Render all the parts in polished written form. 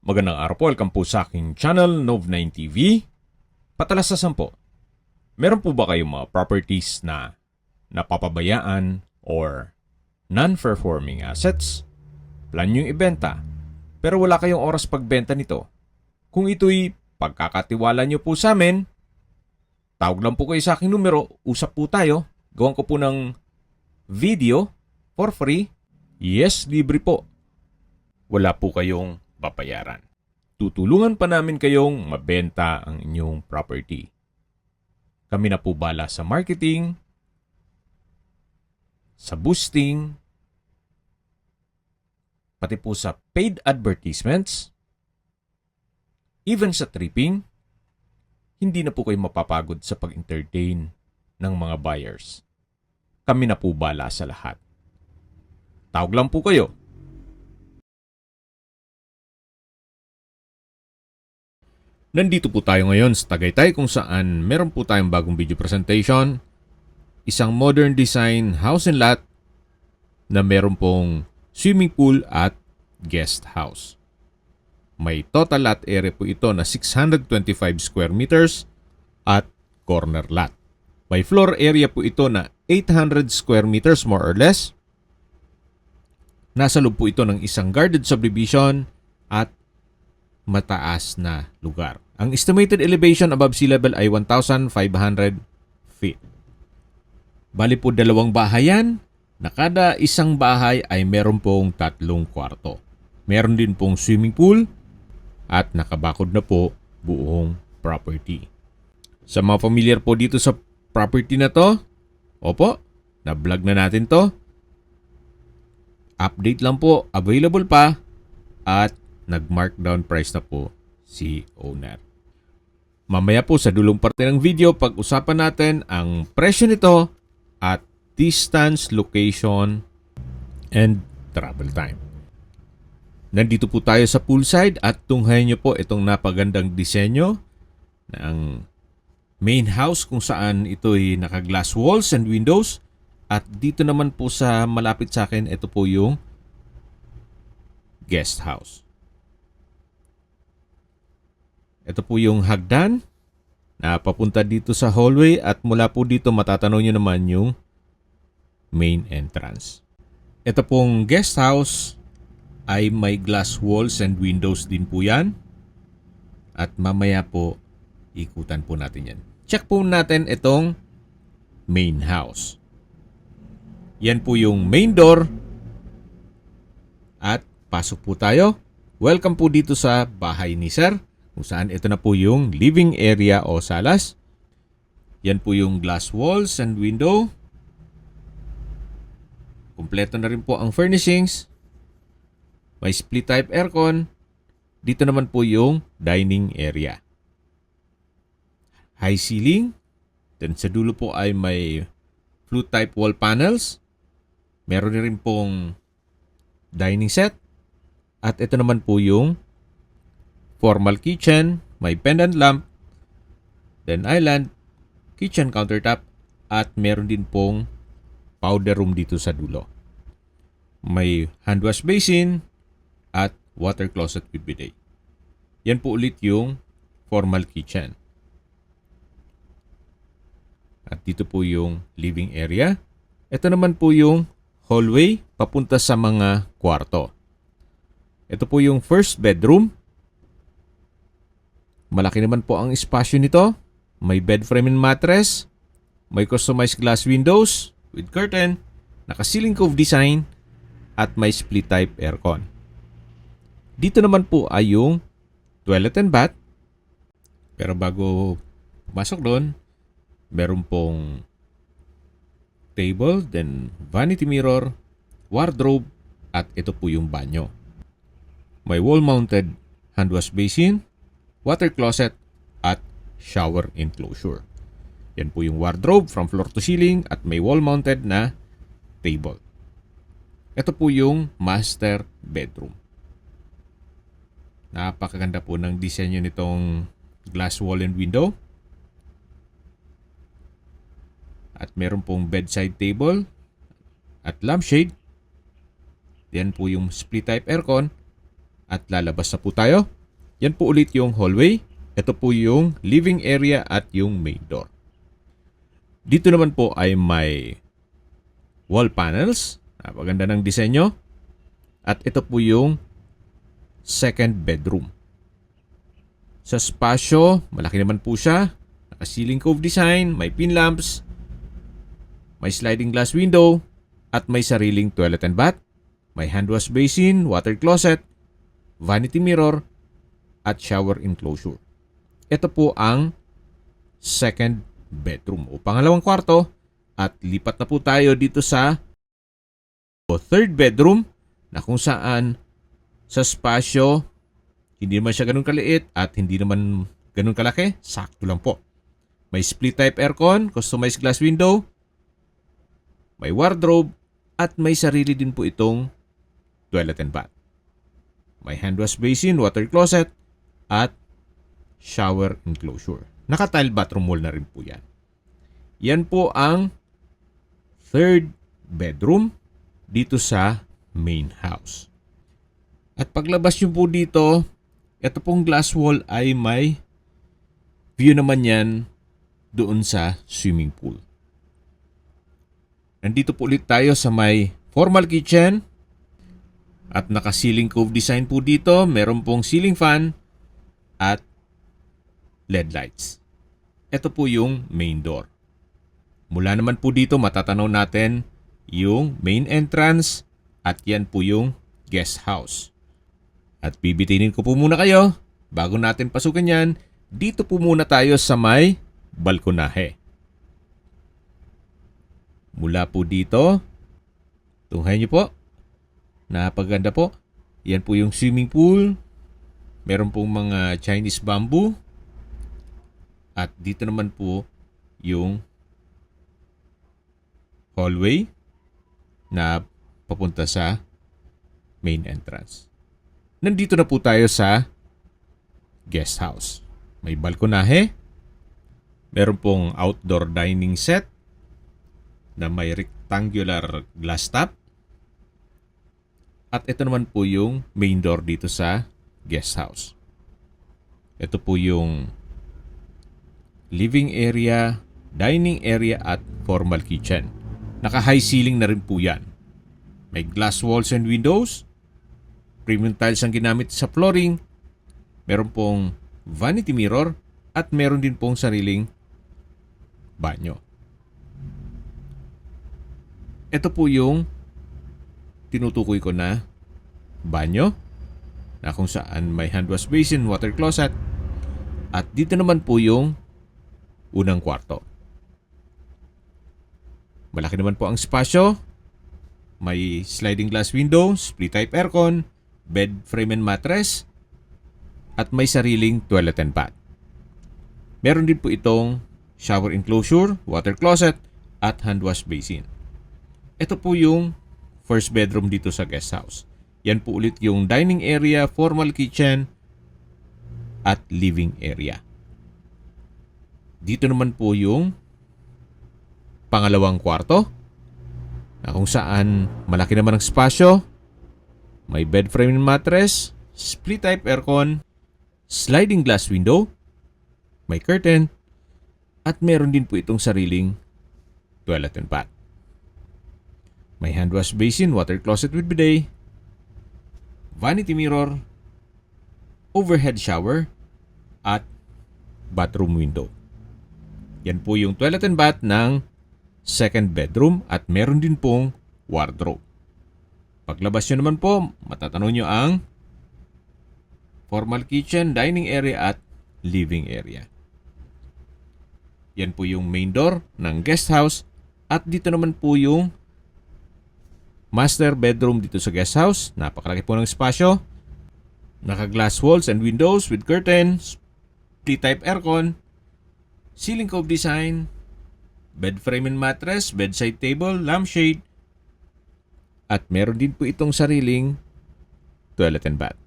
Magandang araw po, welcome po sa aking channel, Nov9 TV. Patalasasan po, meron po ba kayong mga properties na napapabayaan or non-performing assets? Plan nyo ibenta, pero wala kayong oras pagbenta nito. Kung ito'y pagkakatiwala nyo po sa amin, tawag lang po kayo sa aking numero, usap po tayo, gawan ko po ng video for free. Yes, libre po. Wala po kayong babayaran. Tutulungan pa namin kayong mabenta ang inyong property. Kami na po bala sa marketing, sa boosting, pati po sa paid advertisements, even sa tripping. Hindi na po kayo mapapagod sa pag-entertain ng mga buyers. Kami na po bala sa lahat. Tawag lang po kayo. Nandito po tayo ngayon sa Tagaytay kung saan meron po tayong bagong video presentation. Isang modern design house and lot na meron pong swimming pool at guest house. May total lot area po ito na 625 square meters at corner lot. May floor area po ito na 800 square meters more or less. Nasa loob po ito ng isang guarded subdivision at mataas na lugar. Ang estimated elevation above sea level ay 1,500 feet. Bali po dalawang bahayan na kada isang bahay ay meron pong 3 kwarto. Meron din pong swimming pool at nakabakod na po buong property. Sa mga familiar po dito sa property na to, opo, na-vlog na natin to. Update lang po, available pa at nag-markdown price na po si owner. Mamaya po sa dulong parte ng video, pag-usapan natin ang presyo nito at distance, location, and travel time. Nandito po tayo sa poolside at tunghayan nyo po itong napagandang disenyo ng main house kung saan ito'y naka-glass walls and windows. At dito naman po sa malapit sa akin, ito po yung guest house. Ito po yung hagdan na papunta dito sa hallway at mula po dito matatanaw nyo naman yung main entrance. Ito pong guest house ay may glass walls and windows din po yan. At mamaya po ikutan po natin yan. Check po natin itong main house. Yan po yung main door. At pasok po tayo. Welcome po dito sa bahay ni Sir. Kung saan ito na po yung living area o salas. Yan po yung glass walls and window. Kumpleto na rin po ang furnishings. May split type aircon. Dito naman po yung dining area. High ceiling. Then sa dulo po ay may flute type wall panels. Meron na rin pong dining set. At ito naman po yung formal kitchen, may pendant lamp, then island, kitchen countertop, at meron din pong powder room dito sa dulo. May hand wash basin at water closet with bidet. Yan po ulit yung formal kitchen. At dito po yung living area. Ito naman po yung hallway papunta sa mga kwarto. Ito po yung first bedroom. Malaki naman po ang espasyo nito. May bed frame and mattress. May customized glass windows with curtain. Naka-ceiling cove design. At may split type aircon. Dito naman po ay yung toilet and bath. Pero bago pumasok doon, meron pong table, then vanity mirror, wardrobe, at ito po yung banyo. May wall-mounted hand wash basin, water closet, at shower enclosure. Yan po yung wardrobe from floor to ceiling at may wall-mounted na table. Ito po yung master bedroom. Napakaganda po ng disenyo nitong glass wall and window. At meron pong bedside table at lampshade. Yan po yung split type aircon At lalabas na po tayo. Yan po ulit yung hallway. Ito po yung living area at yung main door. Dito naman po ay may wall panels. Napaganda ng disenyo. At ito po yung second bedroom. Sa spasyo, malaki naman po siya. Naka-ceiling cove design, may pin lamps, may sliding glass window, at may sariling toilet and bath. May hand wash basin, water closet, vanity mirror, at shower enclosure. Ito po ang second bedroom o pangalawang kwarto. At lipat na po tayo dito sa third bedroom na kung saan sa spasyo, hindi naman siya ganun kaliit at hindi naman ganun kalaki. Sakto lang po. May split type aircon, customized glass window, may wardrobe, at may sarili din po itong toilet and bath. May hand wash basin, water closet, at shower enclosure. Naka-tile bathroom wall na rin po yan. Yan po ang third bedroom dito sa main house. At paglabas nyo po dito, ito pong glass wall ay may view naman yan doon sa swimming pool. Nandito po ulit tayo sa may formal kitchen at naka-ceiling cove design po dito. Meron pong ceiling fan at LED lights. Ito po yung main door. Mula naman po dito matatanaw natin yung main entrance at yan po yung guest house. At bibitinin ko po muna kayo bago natin pasukin yan. Dito po muna tayo sa may balkonahe. Mula po dito, tunghayan niyo po. Napaganda po. Yan po yung swimming pool. Meron pong mga Chinese bamboo. At dito naman po yung hallway na papunta sa main entrance. Nandito na po tayo sa guest house. May balkonahe. Meron pong outdoor dining set na may rectangular glass top. At ito naman po yung main door dito sa guest house. Ito po yung living area, dining area at formal kitchen. Naka-high ceiling na rin po yan. May glass walls and windows. Premium tiles ang ginamit sa flooring. Meron pong vanity mirror at meron din pong sariling banyo. Ito po yung tinutukoy ko na banyo na kung saan may hand wash basin, water closet, at dito naman po yung unang kwarto. Malaki naman po ang spasyo. May sliding glass window, split type aircon, bed frame and mattress, at may sariling toilet and bath. Meron din po itong shower enclosure, water closet, at hand wash basin. Ito po yung first bedroom dito sa guest house. Yan po ulit yung dining area, formal kitchen, at living area. Dito naman po yung pangalawang kwarto na kung saan malaki naman ang spasyo. May bed frame and mattress, split type aircon, sliding glass window, may curtain, at meron din po itong sariling toilet and bath. May hand wash basin, water closet with bidet, vanity mirror, overhead shower, at bathroom window. Yan po yung toilet and bath ng second bedroom at meron din pong wardrobe. Paglabas nyo naman po, matatanaw nyo ang formal kitchen, dining area at living area. Yan po yung main door ng guest house at dito naman po yung master bedroom dito sa guest house. Napakalaki po ng espasyo. Naka-glass walls and windows with curtains, T-type aircon, ceiling cove design, bed frame and mattress, bedside table, lampshade, at meron din po itong sariling toilet and bath.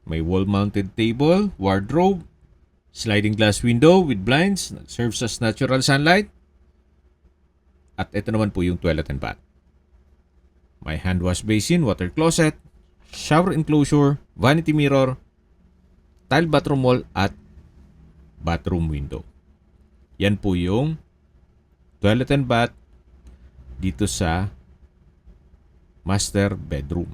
May wall-mounted table, wardrobe, sliding glass window with blinds that serves as natural sunlight, at ito naman po yung toilet and bath. May hand wash basin, water closet, shower enclosure, vanity mirror, tile bathroom wall at bathroom window. Yan po yung toilet and bath dito sa master bedroom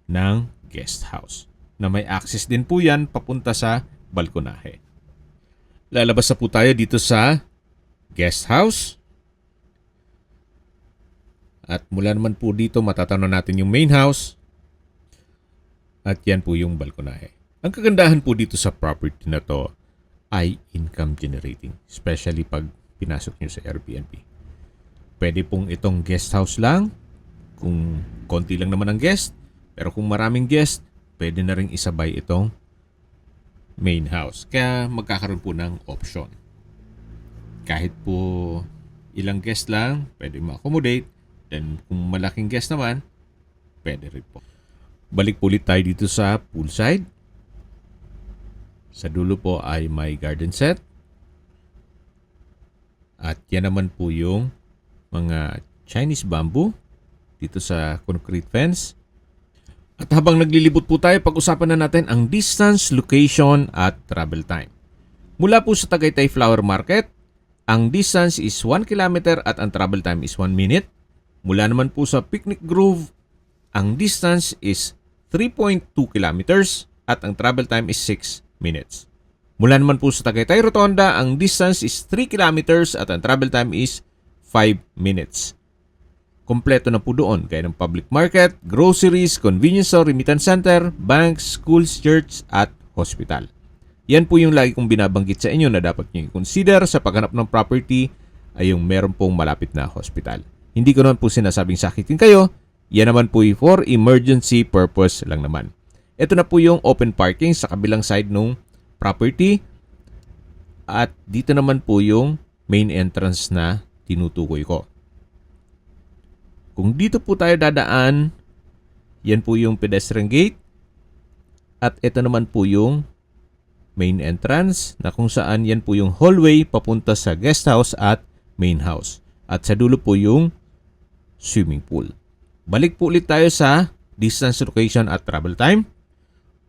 ng guest house na may access din po yan papunta sa balkonahe. Lalabas na po tayo dito sa guest house. At mula naman po dito matatanaw natin yung main house. At yan po yung balkonahe. Ang kagandahan po dito sa property na to ay income generating. Especially pag pinasok nyo sa Airbnb. Pwede pong itong guest house lang. Kung konti lang naman ang guest. Pero kung maraming guest, pwede na rin isabay itong main house. Kaya magkakaroon po ng option. Kahit po ilang guest lang, pwede ma-accommodate. Then kung malaking guest naman, pwede rin po. Balik po ulit tayo dito sa poolside. Sa dulo po ay may garden set. At yan naman po yung mga Chinese bamboo dito sa concrete fence. At habang naglilibot po tayo, pag-usapan na natin ang distance, location at travel time. Mula po sa Tagaytay Flower Market, ang distance is 1 kilometer at ang travel time is 1 minute. Mula naman po sa Picnic Grove, ang distance is 3.2 kilometers at ang travel time is 6 minutes. Mula naman po sa Tagaytay Rotonda, ang distance is 3 kilometers at ang travel time is 5 minutes. Kompleto na po doon kaya ng public market, groceries, convenience store, remittance center, banks, schools, church at hospital. Yan po yung lagi kong binabanggit sa inyo na dapat nyo i-consider sa paghanap ng property ay yung meron pong malapit na hospital. Hindi ko naman po sinasabing sakitin kayo, yan naman po for emergency purpose lang naman. Ito na po yung open parking sa kabilang side ng property at dito naman po yung main entrance na tinutukoy ko. Kung dito po tayo dadaan, yan po yung pedestrian gate at ito naman po yung main entrance na kung saan yan po yung hallway papunta sa guest house at main house. At sa dulo po yung swimming pool. Balik po ulit tayo sa distance, location at travel time.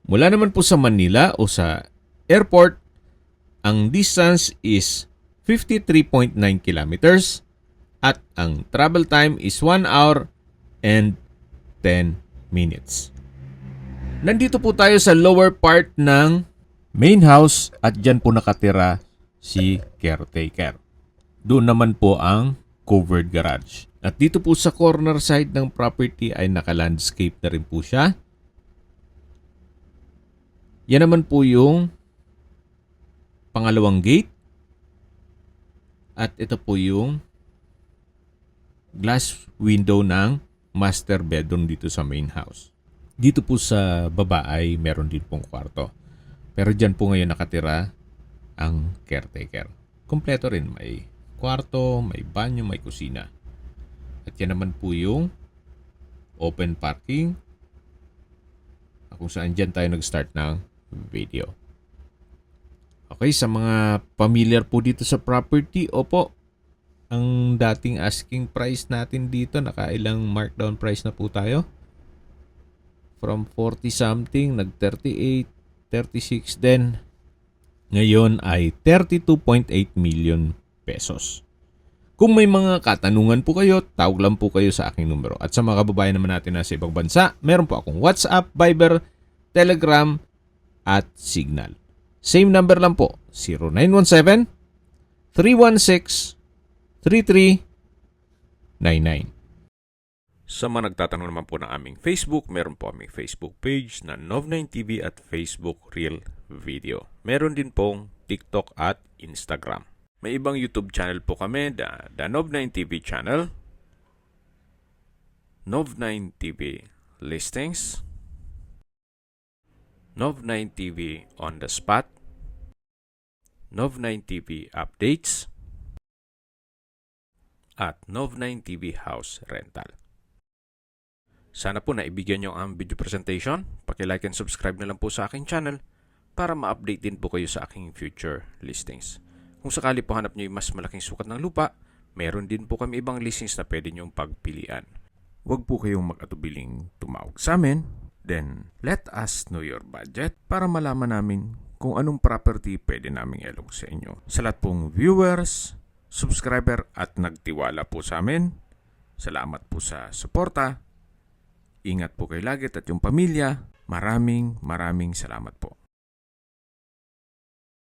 Mula naman po sa Manila o sa airport, ang distance is 53.9 kilometers at ang travel time is 1 hour and 10 minutes. Nandito po tayo sa lower part ng main house at dyan po nakatira si caretaker. Doon naman po ang covered garage. At dito po sa corner side ng property ay naka-landscape na rin po siya. Yan naman po yung pangalawang gate. At ito po yung glass window ng master bedroom dito sa main house. Dito po sa baba ay meron din pong kwarto. Pero dyan po ngayon nakatira ang caretaker. Kompleto rin. May kwarto, may banyo, may kusina. At yan naman po yung open parking. Kung saan dyan tayo nag-start ng video. Okay, sa mga familiar po dito sa property, opo, ang dating asking price natin dito, nakailang markdown price na po tayo. From 40 something, nag-38, 36 din. Ngayon ay 32.8 million pesos. Kung may mga katanungan po kayo, tawag lang po kayo sa aking numero. At sa mga kababayan naman natin na sa ibang bansa, meron po akong WhatsApp, Viber, Telegram, at Signal. Same number lang po, 0917-316-3399. Sa mga nagtatanong naman po ng aming Facebook, meron po aming Facebook page na Nov9TV at Facebook Real Video. Meron din pong TikTok at Instagram. May ibang YouTube channel po kami, the Nov9TV channel, Nov9TV Listings, Nov9TV On The Spot, Nov9TV Updates, at Nov9TV House Rental. Sana po naibigyan nyo ang video presentation. Paki-like and subscribe na lang po sa aking channel para ma-update din po kayo sa aking future listings. Kung sakali po hanap nyo yung mas malaking sukat ng lupa, meron din po kami ibang listings na pwede nyong pagpilian. Huwag po kayong mag-atubiling tumawag sa amin Then, let us know your budget para malaman namin kung anong property pwede naming ilong sa inyo. Sa lahat pong viewers, subscriber at nagtiwala po sa amin, salamat po sa suporta. Ingat po kayo lagi at yung pamilya. Maraming salamat po.